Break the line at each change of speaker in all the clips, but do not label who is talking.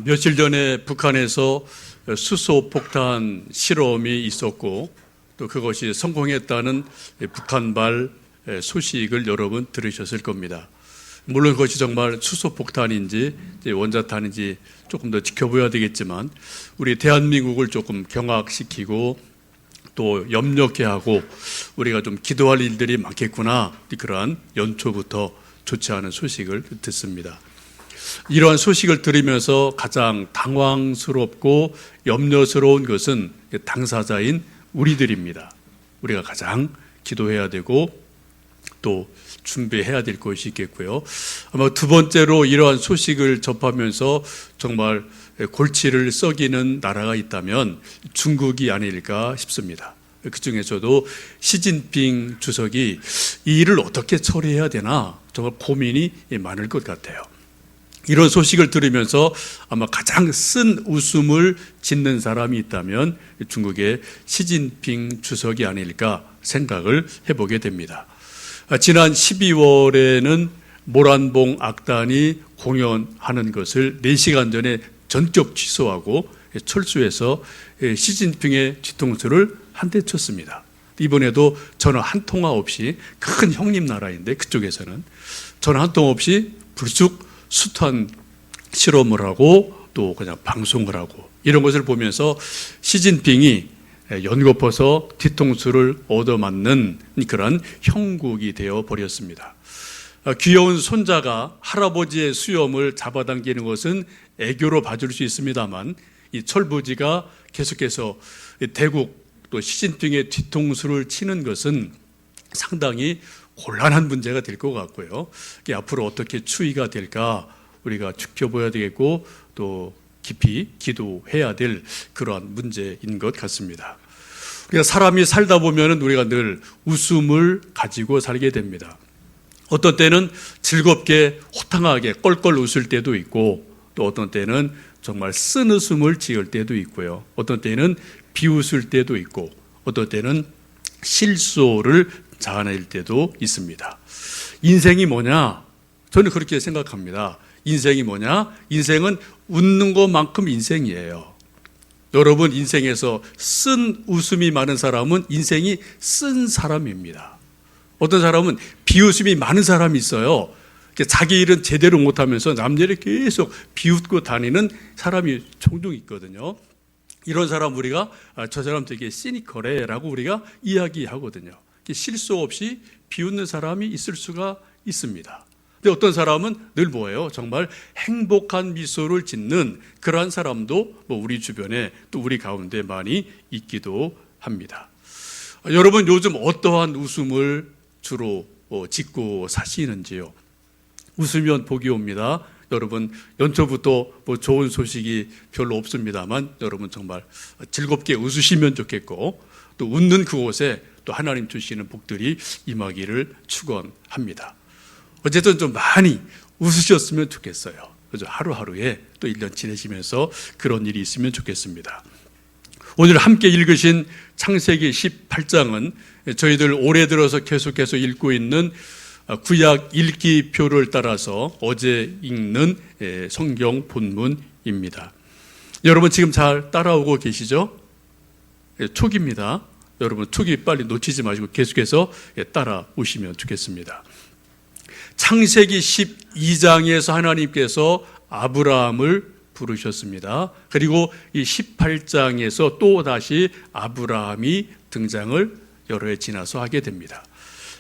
며칠 전에 북한에서 수소폭탄 실험이 있었고 또 그것이 성공했다는 북한발 소식을 여러분 들으셨을 겁니다. 물론 그것이 정말 수소폭탄인지 원자탄인지 조금 더 지켜봐야 되겠지만 우리 대한민국을 조금 경악시키고 또 염려케 하고 우리가 좀 기도할 일들이 많겠구나, 그러한 연초부터 좋지 않은 소식을 듣습니다. 이러한 소식을 들으면서 가장 당황스럽고 염려스러운 것은 당사자인 우리들입니다. 우리가 가장 기도해야 되고 또 준비해야 될 것이 있겠고요. 아마 두 번째로 이러한 소식을 접하면서 정말 골치를 썩이는 나라가 있다면 중국이 아닐까 싶습니다. 그 중에서도 시진핑 주석이 이 일을 어떻게 처리해야 되나 정말 고민이 많을 것 같아요. 이런 소식을 들으면서 아마 가장 쓴 웃음을 짓는 사람이 있다면 중국의 시진핑 주석이 아닐까 생각을 해보게 됩니다. 지난 12월에는 모란봉 악단이 공연하는 것을 4시간 전에 전격 취소하고 철수해서 시진핑의 뒤통수를 한 대 쳤습니다. 이번에도 전화 한 통화 없이, 큰 형님 나라인데 그쪽에서는 전화 한 통 없이 불쑥 수탄 실험을 하고 또 그냥 방송을 하고, 이런 것을 보면서 시진핑이 연거퍼서 뒤통수를 얻어맞는 그런 형국이 되어 버렸습니다. 귀여운 손자가 할아버지의 수염을 잡아당기는 것은 애교로 봐줄 수 있습니다만 이 철부지가 계속해서 대국 또 시진핑의 뒤통수를 치는 것은 상당히 곤란한 문제가 될 것 같고요. 앞으로 어떻게 추이가 될까 우리가 지켜봐야 되겠고 또 깊이 기도해야 될 그러한 문제인 것 같습니다. 우리가 사람이 살다 보면 우리가 늘 웃음을 가지고 살게 됩니다. 어떤 때는 즐겁게 호탕하게 껄껄 웃을 때도 있고 또 어떤 때는 정말 쓴 웃음을 지을 때도 있고요. 어떤 때는 비웃을 때도 있고 어떤 때는 실소를 자아낼 때도 있습니다. 인생이 뭐냐? 저는 그렇게 생각합니다. 인생이 뭐냐? 인생은 웃는 것만큼 인생이에요. 여러분 인생에서 쓴 웃음이 많은 사람은 인생이 쓴 사람입니다. 어떤 사람은 비웃음이 많은 사람이 있어요. 자기 일은 제대로 못하면서 남 일을 계속 비웃고 다니는 사람이 종종 있거든요. 이런 사람 우리가 저 사람 되게 시니컬해 라고 우리가 이야기하거든요. 실수 없이 비웃는 사람이 있을 수가 있습니다. 근데 어떤 사람은 늘 뭐예요? 정말 행복한 미소를 짓는 그러한 사람도 우리 주변에 또 우리 가운데 많이 있기도 합니다. 여러분 요즘 어떠한 웃음을 주로 짓고 사시는지요? 웃으면 복이 옵니다. 여러분 연초부터 좋은 소식이 별로 없습니다만 여러분 정말 즐겁게 웃으시면 좋겠고 또 웃는 그곳에 또 하나님 주시는 복들이 임하기를 축원합니다. 어쨌든 좀 많이 웃으셨으면 좋겠어요. 그죠? 하루하루에 또 1년 지내시면서 그런 일이 있으면 좋겠습니다. 오늘 함께 읽으신 창세기 18장은 저희들 올해 들어서 계속해서 읽고 있는 구약 읽기표를 따라서 어제 읽는 성경 본문입니다. 여러분 지금 잘 따라오고 계시죠? 촉입니다. 여러분 촉이 빨리 놓치지 마시고 계속해서 따라오시면 좋겠습니다. 창세기 12장에서 하나님께서 아브라함을 부르셨습니다. 그리고 이 18장에서 또 다시 아브라함이 등장을 여러 해 지나서 하게 됩니다.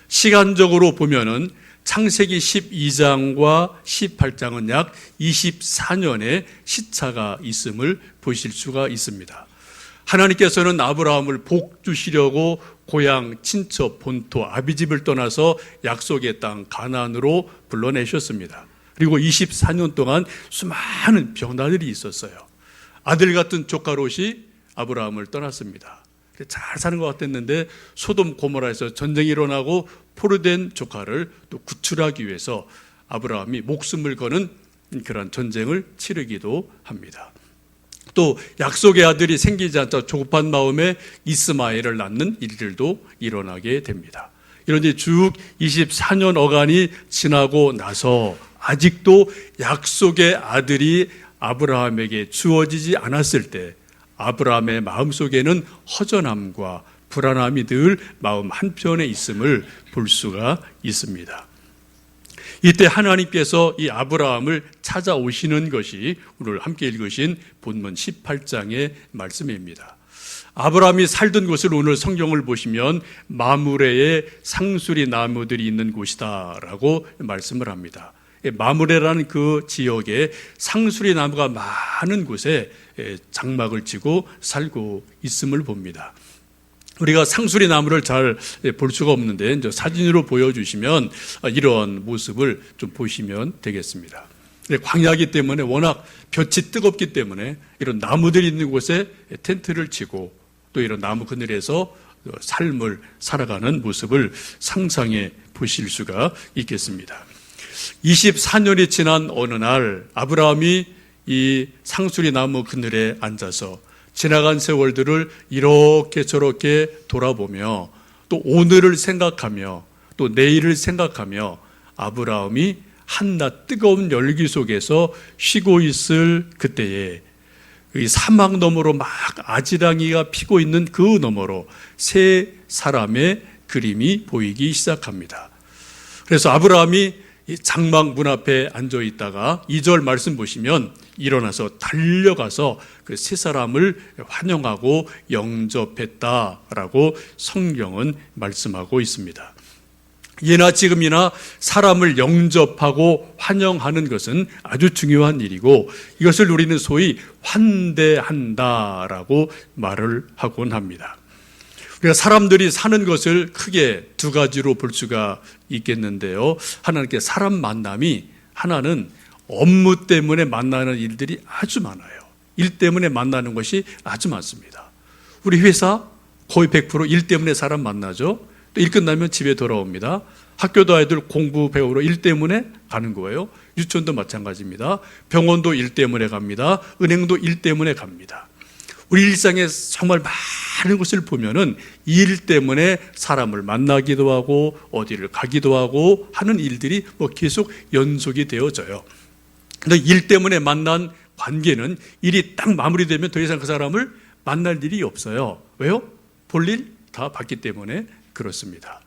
시간적으로 보면은 창세기 12장과 18장은 약 24년의 시차가 있음을 보실 수가 있습니다. 하나님께서는 아브라함을 복 주시려고 고향 친척 본토 아비집을 떠나서 약속의 땅 가나안으로 불러내셨습니다. 그리고 24년 동안 수많은 변화들이 있었어요. 아들 같은 조카 롯이 아브라함을 떠났습니다. 잘 사는 것 같았는데 소돔 고모라에서 전쟁이 일어나고 포로된 조카를 또 구출하기 위해서 아브라함이 목숨을 거는 그런 전쟁을 치르기도 합니다. 또 약속의 아들이 생기지 않자 조급한 마음에 이스마엘을 낳는 일들도 일어나게 됩니다. 이런데 쭉 24년 어간이 지나고 나서 아직도 약속의 아들이 아브라함에게 주어지지 않았을 때 아브라함의 마음속에는 허전함과 불안함이 늘 마음 한편에 있음을 볼 수가 있습니다. 이때 하나님께서 이 아브라함을 찾아오시는 것이 오늘 함께 읽으신 본문 18장의 말씀입니다. 아브라함이 살던 곳을 오늘 성경을 보시면 마므레의 상수리 나무들이 있는 곳이다라고 말씀을 합니다. 마므레라는 그 지역에 상수리 나무가 많은 곳에 장막을 치고 살고 있음을 봅니다. 우리가 상수리 나무를 잘 볼 수가 없는데 이제 사진으로 보여주시면 이런 모습을 좀 보시면 되겠습니다. 광야이기 때문에 워낙 볕이 뜨겁기 때문에 이런 나무들이 있는 곳에 텐트를 치고 또 이런 나무 그늘에서 삶을 살아가는 모습을 상상해 보실 수가 있겠습니다. 24년이 지난 어느 날 아브라함이 이 상수리 나무 그늘에 앉아서 지나간 세월들을 이렇게 저렇게 돌아보며 또 오늘을 생각하며 또 내일을 생각하며 아브라함이 한낮 뜨거운 열기 속에서 쉬고 있을 그때에 이 사막 너머로 막 아지랑이가 피고 있는 그 너머로 세 사람의 그림이 보이기 시작합니다. 그래서 아브라함이 이 장막 문 앞에 앉아 있다가 2절 말씀 보시면 일어나서 달려가서 그 세 사람을 환영하고 영접했다라고 성경은 말씀하고 있습니다. 예나 지금이나 사람을 영접하고 환영하는 것은 아주 중요한 일이고 이것을 우리는 소위 환대한다라고 말을 하곤 합니다. 우리가 사람들이 사는 것을 크게 두 가지로 볼 수가 있겠는데요. 하나는 사람 만남이, 하나는 업무 때문에 만나는 일들이 아주 많아요. 일 때문에 만나는 것이 아주 많습니다. 우리 회사 거의 100% 일 때문에 사람 만나죠. 또 일 끝나면 집에 돌아옵니다. 학교도 아이들 공부 배우러 일 때문에 가는 거예요. 유치원도 마찬가지입니다. 병원도 일 때문에 갑니다. 은행도 일 때문에 갑니다. 우리 일상에 정말 많은 것을 보면은 일 때문에 사람을 만나기도 하고 어디를 가기도 하고 하는 일들이 계속 연속이 되어져요. 근데 일 때문에 만난 관계는 일이 딱 마무리되면 더 이상 그 사람을 만날 일이 없어요. 왜요? 볼 일 다 봤기 때문에 그렇습니다.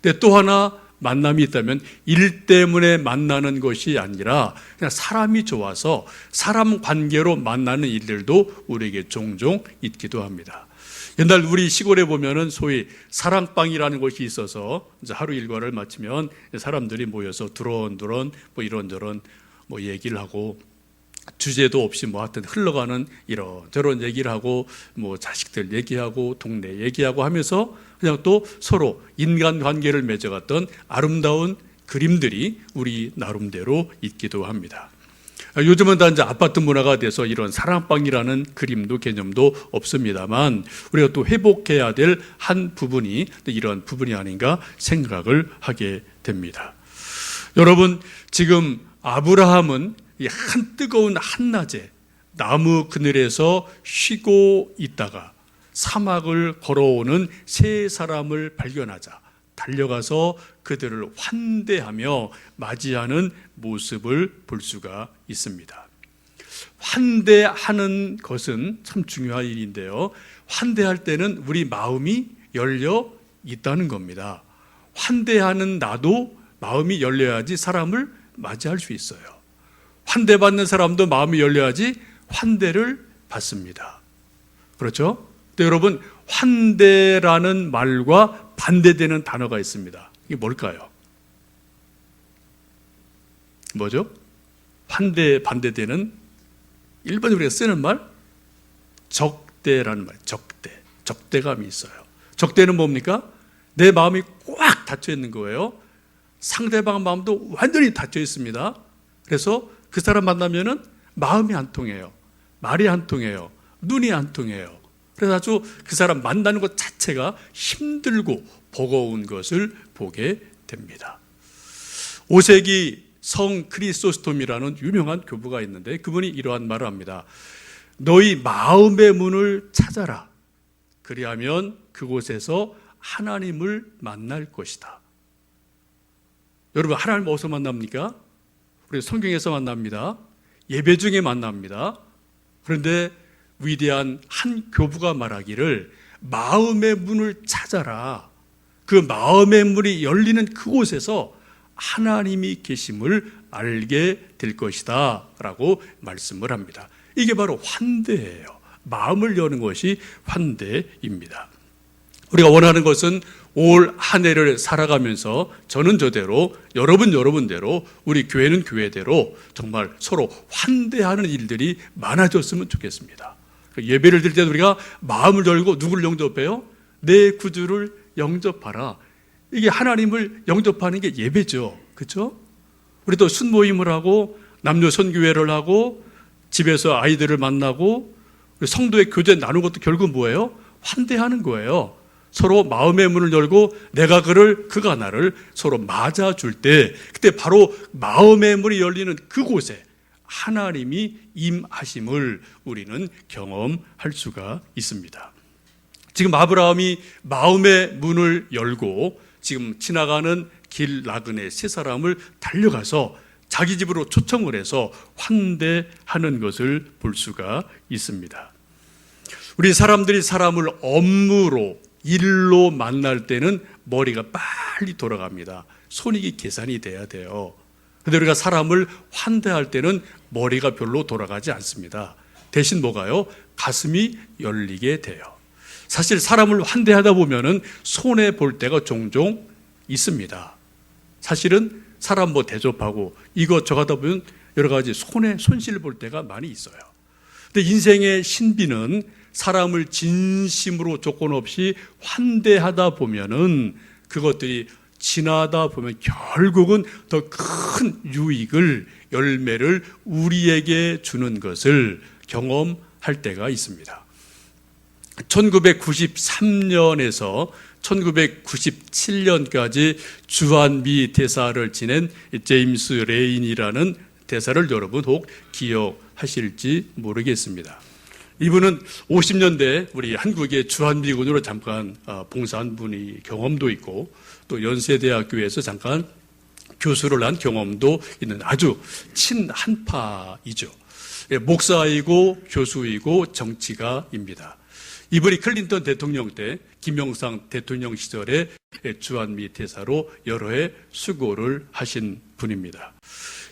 근데 또 하나 만남이 있다면 일 때문에 만나는 것이 아니라 그냥 사람이 좋아서 사람 관계로 만나는 일들도 우리에게 종종 있기도 합니다. 옛날 우리 시골에 보면은 소위 사랑방이라는 곳이 있어서 이제 하루 일과를 마치면 사람들이 모여서 두런두런 이런저런 얘기를 하고 주제도 없이 하여튼 흘러가는 이런저런 얘기를 하고 자식들 얘기하고 동네 얘기하고 하면서 그냥 또 서로 인간관계를 맺어갔던 아름다운 그림들이 우리 나름대로 있기도 합니다. 요즘은 다 이제 아파트 문화가 돼서 이런 사랑방이라는 그림도 개념도 없습니다만 우리가 또 회복해야 될 한 부분이 이런 부분이 아닌가 생각을 하게 됩니다. 여러분, 지금 아브라함은 이 한 뜨거운 한낮에 나무 그늘에서 쉬고 있다가 사막을 걸어오는 세 사람을 발견하자 달려가서 그들을 환대하며 맞이하는 모습을 볼 수가 있습니다. 환대하는 것은 참 중요한 일인데요. 환대할 때는 우리 마음이 열려 있다는 겁니다. 환대하는 나도 마음이 열려야지 사람을 맞이할 수 있어요. 환대받는 사람도 마음이 열려야지 환대를 받습니다. 그렇죠? 근데 여러분, 환대라는 말과 반대되는 단어가 있습니다. 이게 뭘까요? 뭐죠? 반대되는 일반 우리가 쓰는 말? 적대라는 말, 적대감이 있어요. 적대는 뭡니까? 내 마음이 꽉 닫혀 있는 거예요. 상대방 마음도 완전히 닫혀 있습니다. 그래서 그 사람 만나면은 마음이 안 통해요. 말이 안 통해요. 눈이 안 통해요. 그래서 아주 그 사람 만나는 것 자체가 힘들고 버거운 것을 보게 됩니다. 5세기 성 크리소스톰이라는 유명한 교부가 있는데 그분이 이러한 말을 합니다. 너희 마음의 문을 찾아라. 그리하면 그곳에서 하나님을 만날 것이다. 여러분, 하나님 어디서 만납니까? 우리 성경에서 만납니다. 예배 중에 만납니다. 그런데 위대한 한 교부가 말하기를 마음의 문을 찾아라. 그 마음의 문이 열리는 그곳에서 하나님이 계심을 알게 될 것이다 라고 말씀을 합니다. 이게 바로 환대예요. 마음을 여는 것이 환대입니다. 우리가 원하는 것은 올 한 해를 살아가면서 저는 저대로, 여러분대로, 우리 교회는 교회대로 정말 서로 환대하는 일들이 많아졌으면 좋겠습니다. 예배를 드릴 때도 우리가 마음을 열고 누구를 영접해요? 내 구주를 영접하라. 이게 하나님을 영접하는 게 예배죠. 그렇죠? 우리 또 순모임을 하고 남녀 선교회를 하고 집에서 아이들을 만나고 성도의 교제 나누는 것도 결국 뭐예요? 환대하는 거예요. 서로 마음의 문을 열고 내가 그가 나를 서로 맞아줄 때 그때 바로 마음의 문이 열리는 그곳에 하나님이 임하심을 우리는 경험할 수가 있습니다. 지금 아브라함이 마음의 문을 열고 지금 지나가는 길 나그네 세 사람을 달려가서 자기 집으로 초청을 해서 환대하는 것을 볼 수가 있습니다. 우리 사람들이 사람을 업무로 일로 만날 때는 머리가 빨리 돌아갑니다. 손익이 계산이 돼야 돼요. 그런데 우리가 사람을 환대할 때는 머리가 별로 돌아가지 않습니다. 대신 뭐가요? 가슴이 열리게 돼요. 사실 사람을 환대하다 보면은 손해 볼 때가 종종 있습니다. 사실은 사람 대접하고 이것저것 하다 보면 여러 가지 손실 볼 때가 많이 있어요. 근데 인생의 신비는 사람을 진심으로 조건 없이 환대하다 보면은 그것들이 지나다 보면 결국은 더 큰 유익을, 열매를 우리에게 주는 것을 경험할 때가 있습니다. 1993년에서 1997년까지 주한미 대사를 지낸 제임스 레인이라는 대사를 여러분 혹 기억하실지 모르겠습니다. 이분은 50년대 우리 한국의 주한미군으로 잠깐 봉사한 분이 경험도 있고 또 연세대학교에서 잠깐 교수를 한 경험도 있는 아주 친한파이죠. 목사이고 교수이고 정치가입니다. 이분이 클린턴 대통령 때 김영삼 대통령 시절에 주한미 대사로 여러 해 수고를 하신 분입니다.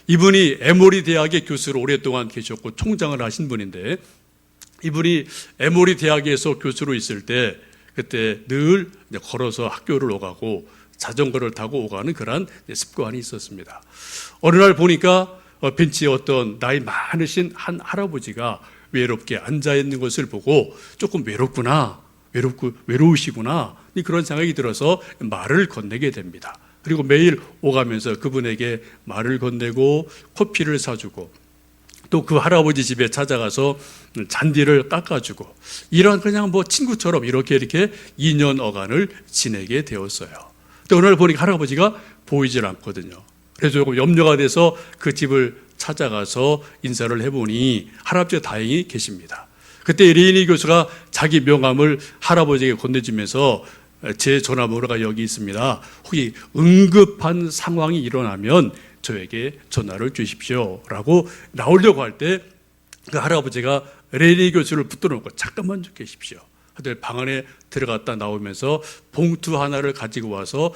이분이 에모리 대학의 교수로 오랫동안 계셨고 총장을 하신 분인데 이분이 에모리 대학에서 교수로 있을 때 그때 늘 걸어서 학교를 오가고 자전거를 타고 오가는 그런 습관이 있었습니다. 어느 날 보니까 벤치에 어떤 나이 많으신 한 할아버지가 외롭게 앉아있는 것을 보고 조금 외로우시구나 그런 생각이 들어서 말을 건네게 됩니다. 그리고 매일 오가면서 그분에게 말을 건네고 커피를 사주고 또 그 할아버지 집에 찾아가서 잔디를 깎아주고 이런 그냥 친구처럼 이렇게 2년 어간을 지내게 되었어요. 근데 오늘 보니까 할아버지가 보이질 않거든요. 그래서 조금 염려가 돼서 그 집을 찾아가서 인사를 해보니 할아버지가 다행히 계십니다. 그때 레이니 교수가 자기 명함을 할아버지에게 건네주면서 제 전화번호가 여기 있습니다. 혹시 응급한 상황이 일어나면 저에게 전화를 주십시오 라고 나오려고 할 때 그 할아버지가 레이니 교수를 붙들어놓고 잠깐만 좀 계십시오. 방 안에 들어갔다 나오면서 봉투 하나를 가지고 와서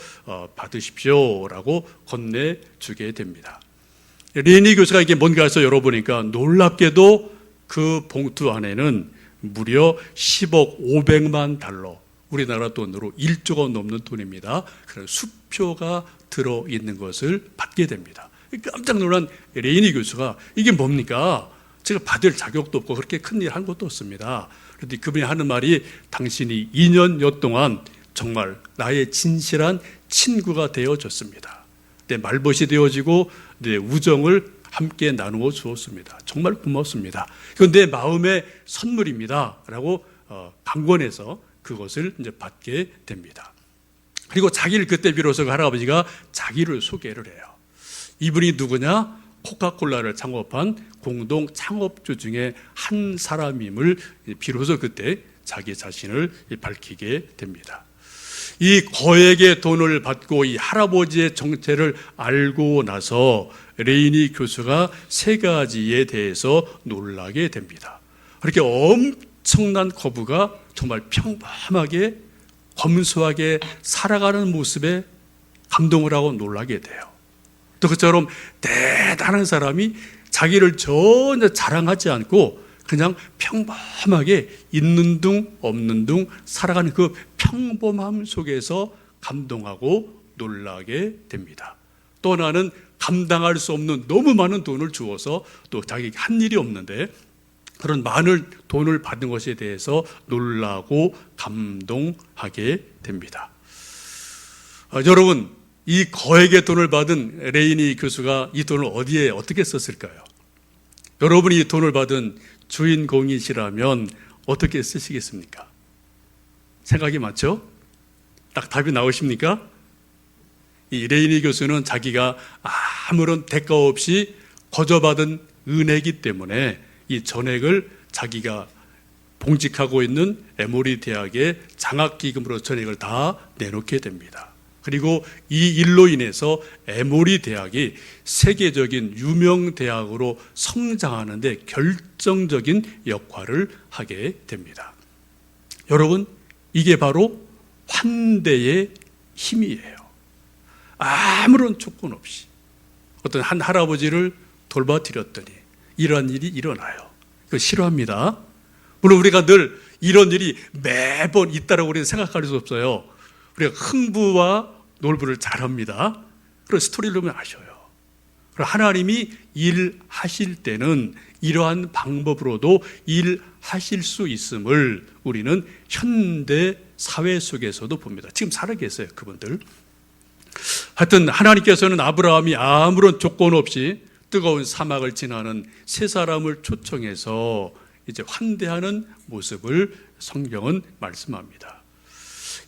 받으십시오 라고 건네주게 됩니다. 레이니 교수가 이게 뭔가 해서 열어보니까 놀랍게도 그 봉투 안에는 무려 10억 500만 달러, 우리나라 돈으로 1조가 넘는 돈입니다. 그런 수표가 들어있는 것을 받게 됩니다. 깜짝 놀란 레이니 교수가 이게 뭡니까? 제가 받을 자격도 없고 그렇게 큰일 한 것도 없습니다. 그런데 그분이 하는 말이 당신이 2년여 동안 정말 나의 진실한 친구가 되어줬습니다. 내 말벗이 되어지고 내 우정을 함께 나누어 주었습니다. 정말 고맙습니다. 이건 내 마음의 선물입니다. 라고 강권해서 그것을 이제 받게 됩니다. 그리고 자기를 그때 비로소 그 할아버지가 자기를 소개를 해요. 이분이 누구냐? 코카콜라를 창업한 공동 창업주 중에 한 사람임을 비로소 그때 자기 자신을 밝히게 됩니다. 이 거액의 돈을 받고 이 할아버지의 정체를 알고 나서 레이니 교수가 세 가지에 대해서 놀라게 됩니다. 그렇게 엄청난 거부가 정말 평범하게 검소하게 살아가는 모습에 감동을 하고 놀라게 돼요. 또 그처럼 대단한 사람이 자기를 전혀 자랑하지 않고 그냥 평범하게 있는 둥 없는 둥 살아가는 그 평범함 속에서 감동하고 놀라게 됩니다. 또 하나는 감당할 수 없는 너무 많은 돈을 주어서 또 자기가 한 일이 없는데 그런 많은 돈을 받은 것에 대해서 놀라고 감동하게 됩니다. 여러분, 이 거액의 돈을 받은 레이니 교수가 이 돈을 어디에 어떻게 썼을까요? 여러분이 이 돈을 받은 주인공이시라면 어떻게 쓰시겠습니까? 생각이 맞죠? 딱 답이 나오십니까? 이 레이니 교수는 자기가 아무런 대가 없이 거저받은 은혜이기 때문에 이 전액을 자기가 봉직하고 있는 에모리 대학의 장학기금으로 전액을 다 내놓게 됩니다. 그리고 이 일로 인해서 에모리 대학이 세계적인 유명 대학으로 성장하는 데 결정적인 역할을 하게 됩니다. 여러분, 이게 바로 환대의 힘이에요. 아무런 조건 없이 어떤 한 할아버지를 돌봐드렸더니 이러한 일이 일어나요. 이거 싫어합니다. 물론 우리가 늘 이런 일이 매번 있다라고 우리는 생각할 수 없어요. 우리가 흥부와 놀부를 잘합니다. 그런 스토리를 보면 아셔요. 하나님이 일하실 때는 이러한 방법으로도 일하실 수 있음을 우리는 현대 사회 속에서도 봅니다. 지금 살아계세요, 그분들. 하여튼 하나님께서는 아브라함이 아무런 조건 없이 뜨거운 사막을 지나는 세 사람을 초청해서 이제 환대하는 모습을 성경은 말씀합니다.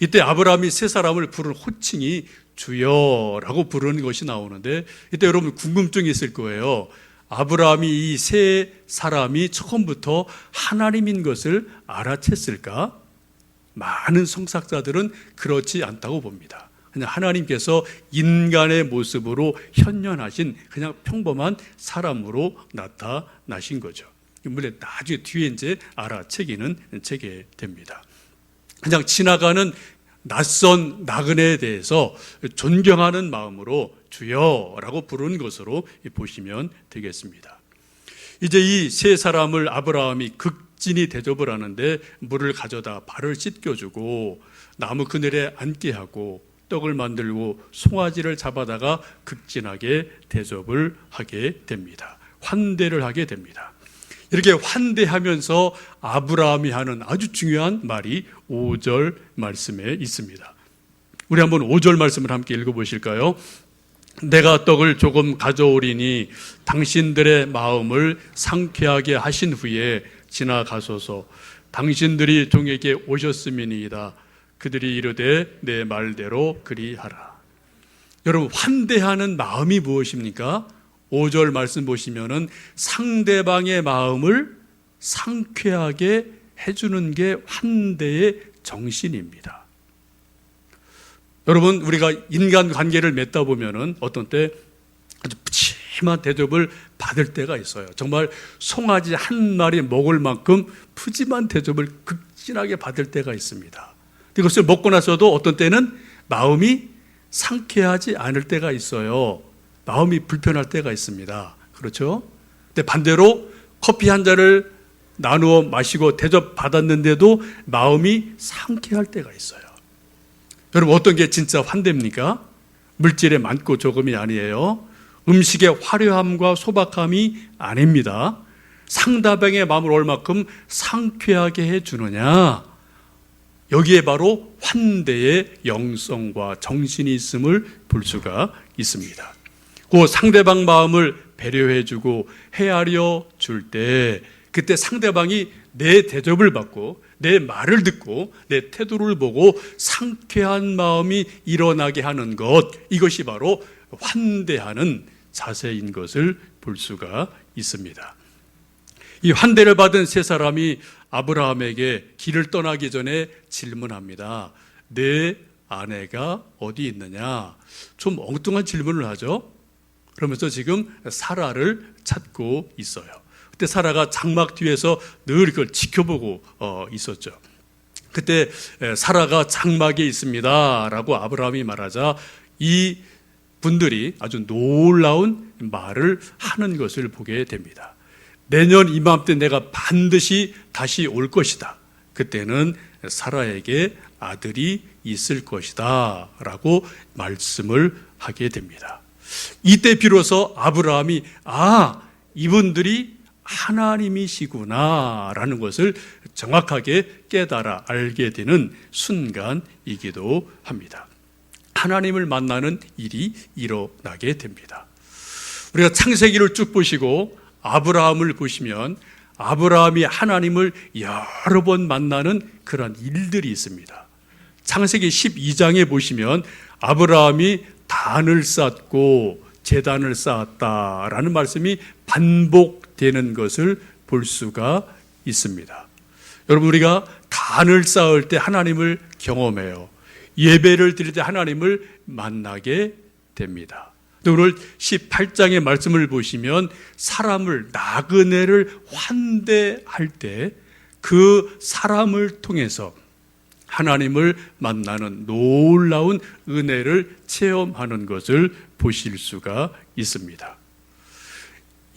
이때 아브라함이 세 사람을 부른 호칭이 주여라고 부르는 것이 나오는데 이때 여러분 궁금증이 있을 거예요. 아브라함이 이 세 사람이 처음부터 하나님인 것을 알아챘을까? 많은 성사학자들은 그렇지 않다고 봅니다. 그냥 하나님께서 인간의 모습으로 현현하신 그냥 평범한 사람으로 나타나신 거죠. 물론 나중에 뒤에 이제 알아채기는 채게 됩니다. 그냥 지나가는 낯선 나그네에 대해서 존경하는 마음으로 주여라고 부르는 것으로 보시면 되겠습니다. 이제 이 세 사람을 아브라함이 극진히 대접을 하는데 물을 가져다 발을 씻겨주고 나무 그늘에 앉게 하고 떡을 만들고 송아지를 잡아다가 극진하게 대접을 하게 됩니다. 환대를 하게 됩니다. 이렇게 환대하면서 아브라함이 하는 아주 중요한 말이 5절 말씀에 있습니다. 우리 한번 5절 말씀을 함께 읽어보실까요? 내가 떡을 조금 가져오리니 당신들의 마음을 상쾌하게 하신 후에 지나가소서. 당신들이 종에게 오셨음이니이다. 그들이 이르되 내 말대로 그리하라. 여러분, 환대하는 마음이 무엇입니까? 5절 말씀 보시면은 상대방의 마음을 상쾌하게 해주는 게 환대의 정신입니다. 여러분, 우리가 인간관계를 맺다 보면은 어떤 때 아주 푸짐한 대접을 받을 때가 있어요. 정말 송아지 한 마리 먹을 만큼 푸짐한 대접을 극진하게 받을 때가 있습니다. 이것을 먹고 나서도 어떤 때는 마음이 상쾌하지 않을 때가 있어요. 마음이 불편할 때가 있습니다. 그렇죠? 근데 반대로 커피 한 잔을 나누어 마시고 대접받았는데도 마음이 상쾌할 때가 있어요. 여러분, 어떤 게 진짜 환대입니까? 물질의 많고 조금이 아니에요. 음식의 화려함과 소박함이 아닙니다. 상대방의 마음을 얼마큼 상쾌하게 해주느냐, 여기에 바로 환대의 영성과 정신이 있음을 볼 수가 있습니다. 그 상대방 마음을 배려해주고 헤아려 줄 때 그때 상대방이 내 대접을 받고 내 말을 듣고 내 태도를 보고 상쾌한 마음이 일어나게 하는 것, 이것이 바로 환대하는 자세인 것을 볼 수가 있습니다. 이 환대를 받은 세 사람이 아브라함에게 길을 떠나기 전에 질문합니다. 내 아내가 어디 있느냐? 좀 엉뚱한 질문을 하죠. 그러면서 지금 사라를 찾고 있어요. 그때 사라가 장막 뒤에서 늘 그걸 지켜보고 있었죠. 그때 사라가 장막에 있습니다 라고 아브라함이 말하자 이 분들이 아주 놀라운 말을 하는 것을 보게 됩니다. 내년 이맘때 내가 반드시 다시 올 것이다. 그때는 사라에게 아들이 있을 것이다 라고 말씀을 하게 됩니다. 이때 비로소 아브라함이 이분들이 하나님이시구나 라는 것을 정확하게 깨달아 알게 되는 순간이기도 합니다. 하나님을 만나는 일이 일어나게 됩니다. 우리가 창세기를 쭉 보시고 아브라함을 보시면 아브라함이 하나님을 여러 번 만나는 그런 일들이 있습니다. 창세기 12장에 보시면 아브라함이 단을 쌓고 제단을 쌓았다라는 말씀이 반복되는 것을 볼 수가 있습니다. 여러분, 우리가 단을 쌓을 때 하나님을 경험해요. 예배를 드릴 때 하나님을 만나게 됩니다. 오늘 18장의 말씀을 보시면 사람을 나그네를 환대할 때 그 사람을 통해서 하나님을 만나는 놀라운 은혜를 체험하는 것을 보실 수가 있습니다.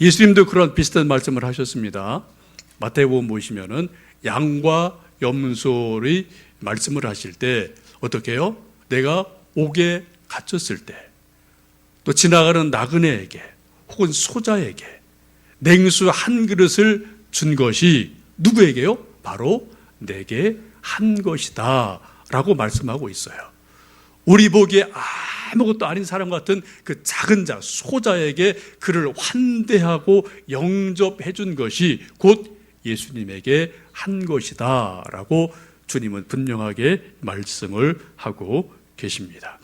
예수님도 그런 비슷한 말씀을 하셨습니다. 마태복음 보시면은 양과 염소의 말씀을 하실 때 어떻게 해요? 내가 옥에 갇혔을 때, 또 지나가는 나그네에게 혹은 소자에게 냉수 한 그릇을 준 것이 누구에게요? 바로 내게 한 것이다 라고 말씀하고 있어요. 우리 보기에 아무것도 아닌 사람 같은 그 작은 자, 소자에게 그를 환대하고 영접해 준 것이 곧 예수님에게 한 것이다 라고 주님은 분명하게 말씀을 하고 계십니다.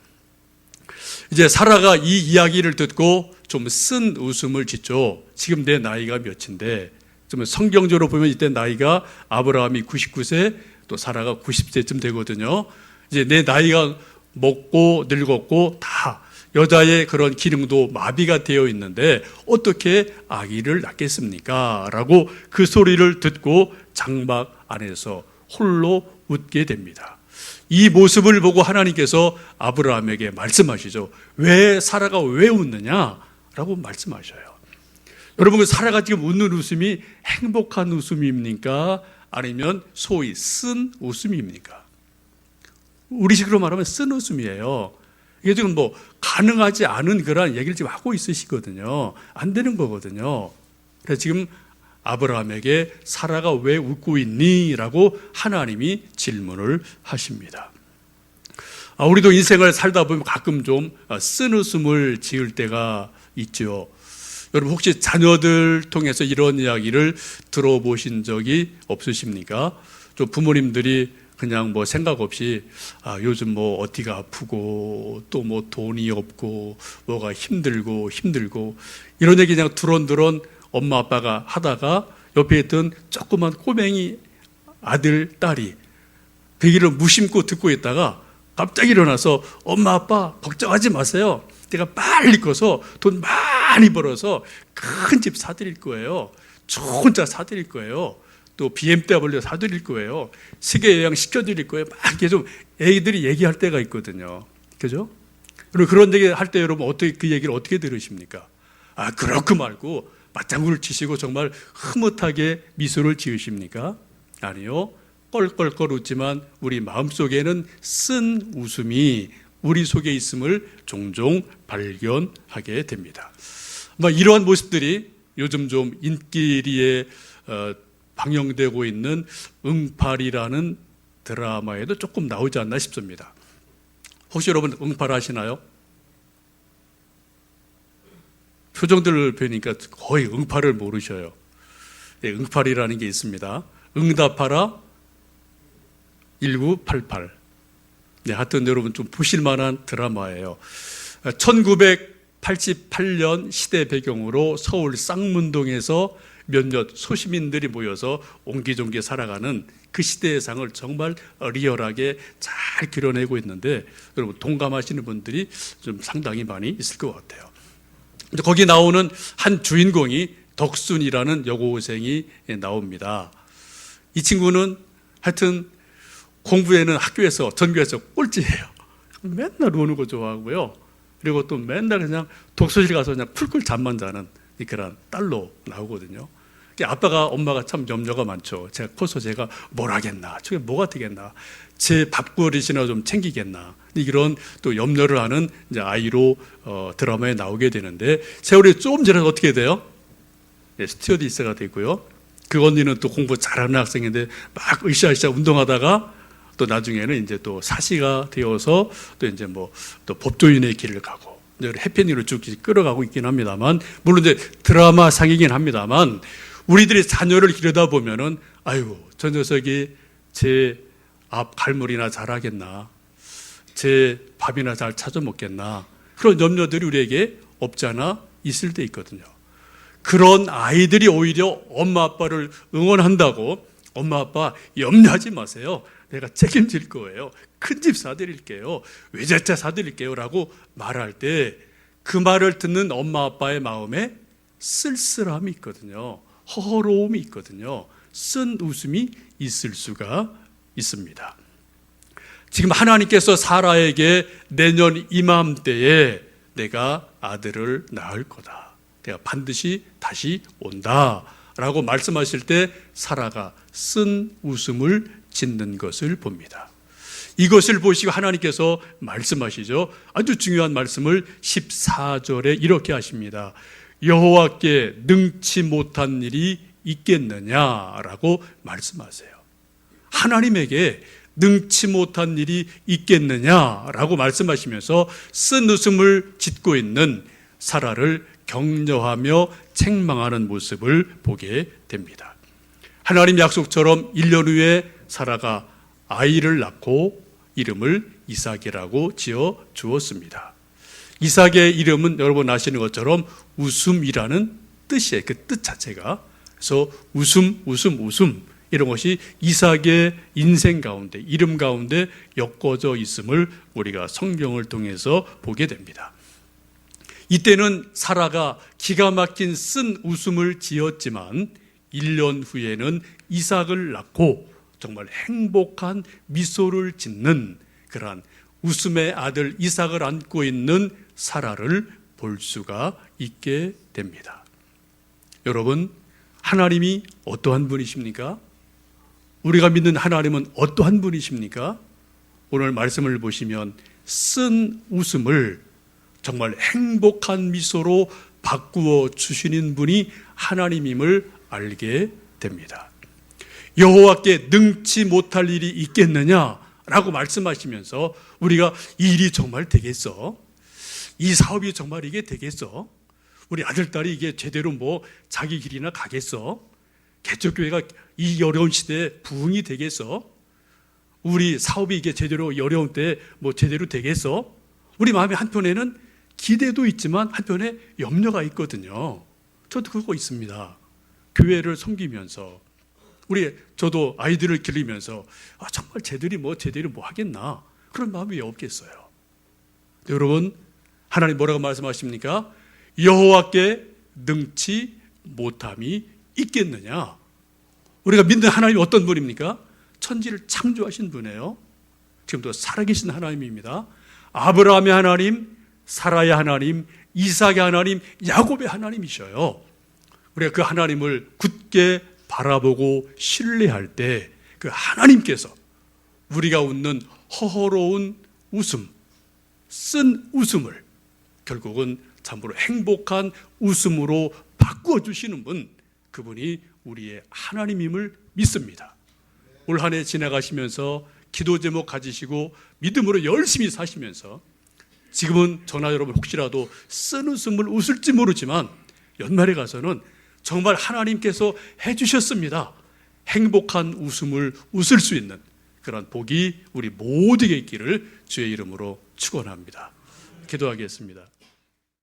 이제 사라가 이 이야기를 듣고 좀 쓴 웃음을 짓죠. 지금 내 나이가 몇인데, 좀 성경적으로 보면 이때 나이가 아브라함이 99세, 또 사라가 90세쯤 되거든요. 이제 내 나이가 먹고 늙었고 다 여자의 그런 기능도 마비가 되어 있는데 어떻게 아기를 낳겠습니까? 라고 그 소리를 듣고 장막 안에서 홀로 웃게 됩니다. 이 모습을 보고 하나님께서 아브라함에게 말씀하시죠. 왜 사라가 왜 웃느냐? 라고 말씀하셔요. 여러분, 그 사라가 지금 웃는 웃음이 행복한 웃음입니까? 아니면 소위 쓴 웃음입니까? 우리식으로 말하면 쓴 웃음이에요. 이게 지금 뭐 가능하지 않은 그런 얘기를 지금 하고 있으시거든요. 안 되는 거거든요. 그래서 지금 아브라함에게 사라가 왜 웃고 있니? 라고 하나님이 질문을 하십니다. 우리도 인생을 살다 보면 가끔 좀 쓴 웃음을 지을 때가 있죠. 여러분, 혹시 자녀들 통해서 이런 이야기를 들어보신 적이 없으십니까? 좀 부모님들이 그냥 뭐 생각 없이 요즘 뭐 어디가 아프고 또 뭐 돈이 없고 뭐가 힘들고 이런 얘기 그냥 두런두런 엄마 아빠가 하다가 옆에 있던 조그만 꼬맹이 아들 딸이 그 얘기를 무심코 듣고 있다가 갑자기 일어나서 엄마 아빠 걱정하지 마세요. 내가 빨리 커서 돈 많이 벌어서 큰 집 사드릴 거예요. 좋은 차 사드릴 거예요. 또 BMW 사드릴 거예요. 세계 여행 시켜드릴 거예요. 막 이렇게 좀 애기들이 얘기할 때가 있거든요. 그죠? 그리고 그런 얘기 할 때 여러분 어떻게 그 얘기를 어떻게 들으십니까? 그렇고 말고 맞장구를 치시고 정말 흐뭇하게 미소를 지으십니까? 아니요. 껄껄껄 웃지만 우리 마음속에는 쓴 웃음이 우리 속에 있음을 종종 발견하게 됩니다. 이러한 모습들이 요즘 좀 인기리에 방영되고 있는 응팔이라는 드라마에도 조금 나오지 않나 싶습니다. 혹시 여러분 응팔 아시나요? 표정들을 뵈니까 거의 응팔을 모르셔요. 응팔이라는 게 있습니다. 응답하라 1988. 하여튼 여러분 좀 보실 만한 드라마예요. 1988년 시대 배경으로 서울 쌍문동에서 몇몇 소시민들이 모여서 옹기종기 살아가는 그 시대의 상을 정말 리얼하게 잘 그려내고 있는데, 여러분 동감하시는 분들이 좀 상당히 많이 있을 것 같아요. 거기 나오는 한 주인공이 덕순이라는 여고생이 나옵니다. 이 친구는 하여튼 공부에는 학교에서 전교에서 꼴찌예요. 맨날 노는 거 좋아하고요. 그리고 또 맨날 그냥 독서실 가서 그냥 쿨쿨 잠만 자는 그런 딸로 나오거든요. 아빠가 엄마가 참 염려가 많죠. 제가 커서 제가 뭘 하겠나, 저게 뭐가 되겠나, 제 밥그릇이나 좀 챙기겠나, 이런 또 염려를 하는 이제 아이로 드라마에 나오게 되는데, 세월이 조금 지나서 어떻게 돼요? 스튜어디스가 되고요. 그 언니는 또 공부 잘하는 학생인데 막 으쌰으쌰 운동하다가 또 나중에는 이제 또 사시가 되어서 또 이제 뭐 또 법조인의 길을 가고 해피엔딩으로 쭉 끌어가고 있긴 합니다만, 물론 이제 드라마 상이긴 합니다만, 우리들이 자녀를 기르다 보면은 아이고 저 녀석이 제 앞 갈무리나 잘하겠나, 제 밥이나 잘 찾아 먹겠나, 그런 염려들이 우리에게 없잖아 있을 때 있거든요. 그런 아이들이 오히려 엄마 아빠를 응원한다고, 엄마 아빠 염려하지 마세요, 내가 책임질 거예요, 큰 집 사드릴게요, 외제차 사드릴게요 라고 말할 때 그 말을 듣는 엄마 아빠의 마음에 쓸쓸함이 있거든요. 허허로움이 있거든요. 쓴 웃음이 있을 수가 있습니다. 지금 하나님께서 사라에게 내년 이맘때에 내가 아들을 낳을 거다, 내가 반드시 다시 온다 라고 말씀하실 때 사라가 쓴 웃음을 짓는 것을 봅니다. 이것을 보시고 하나님께서 말씀하시죠. 아주 중요한 말씀을 14절에 이렇게 하십니다. 여호와께 능치 못한 일이 있겠느냐라고 말씀하세요. 하나님에게 능치 못한 일이 있겠느냐라고 말씀하시면서 쓴 웃음을 짓고 있는 사라를 격려하며 책망하는 모습을 보게 됩니다. 하나님 약속처럼 1년 후에 사라가 아이를 낳고 이름을 이삭이라고 지어 주었습니다. 이삭의 이름은 여러분 아시는 것처럼 웃음이라는 뜻이에요. 그 뜻 자체가. 그래서 웃음 이런 것이 이삭의 인생 가운데, 이름 가운데 엮어져 있음을 우리가 성경을 통해서 보게 됩니다. 이때는 사라가 기가 막힌 쓴 웃음을 지었지만 1년 후에는 이삭을 낳고 정말 행복한 미소를 짓는 그러한 웃음의 아들 이삭을 안고 있는 사라를 볼 수가 있게 됩니다. 여러분, 하나님이 어떠한 분이십니까? 우리가 믿는 하나님은 어떠한 분이십니까? 오늘 말씀을 보시면 쓴 웃음을 정말 행복한 미소로 바꾸어 주시는 분이 하나님임을 알게 됩니다. 여호와께 능치 못할 일이 있겠느냐라고 말씀하시면서 우리가 이 일이 정말 되겠어? 이 사업이 정말 이게 되겠어? 우리 아들딸이 이게 제대로 뭐 자기 길이나 가겠어? 개척교회가 이 어려운 시대에 부흥이 되겠어? 우리 사업이 이게 제대로 어려운 때 뭐 제대로 되겠어? 우리 마음에 한편에는 기대도 있지만 한편에 염려가 있거든요. 저도 그거 있습니다. 교회를 섬기면서 저도 아이들을 기르면서 정말 제대로 뭐 하겠나, 그런 마음이 없겠어요. 여러분, 하나님 뭐라고 말씀하십니까? 여호와께 능치 못함이 있겠느냐? 우리가 믿는 하나님이 어떤 분입니까? 천지를 창조하신 분이에요. 지금도 살아계신 하나님입니다. 아브라함의 하나님, 사라의 하나님, 이삭의 하나님, 야곱의 하나님이셔요. 우리가 그 하나님을 굳게 바라보고 신뢰할 때 그 하나님께서 우리가 웃는 허허로운 웃음, 쓴 웃음을 결국은 참으로 행복한 웃음으로 바꾸어 주시는 분, 그분이 우리의 하나님임을 믿습니다. 올 한 해 지나가시면서 기도 제목 가지시고 믿음으로 열심히 사시면서, 지금은 저나 여러분 혹시라도 쓴 웃음을 웃을지 모르지만 연말에 가서는 정말 하나님께서 해주셨습니다. 행복한 웃음을 웃을 수 있는 그런 복이 우리 모두에게 있기를 주의 이름으로 축원합니다. 기도하겠습니다.